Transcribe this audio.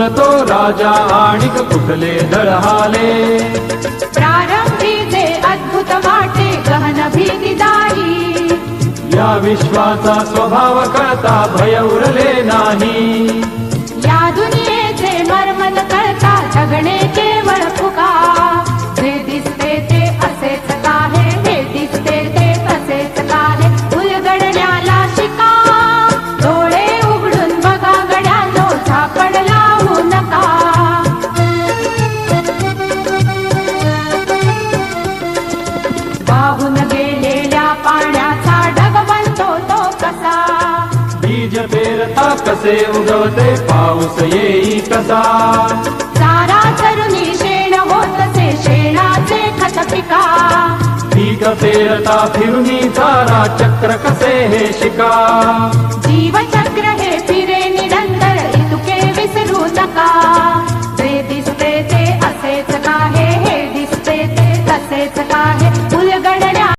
बोलतो राजा आणिक कुठले दळहाले. प्रारंभी जे अद्भुत वाटे गहन भीतीदायी, या विश्वाचा स्वभाव कळता भय उरले नाही. या दुनियेचे मर्मन कळता जगणे केवळ फुका. जे दिसते ते असेच काहे, हे दिसते ते असेच काहे, उलगडण्याला शिका. डोळे उघडून बघा गड्यानो, झापड लावू नका. वाहून गेलेल्या पाण्याचा ढग बनतो तो कसा. बीज पेरता कसे उगवते पाऊस येई कसा. चारा चरुनी शेण होतसे शेणाचे खत पिका. पीक पेरता फिरुनी चारा चक्र कसे हे शिका. जीवचक्र हे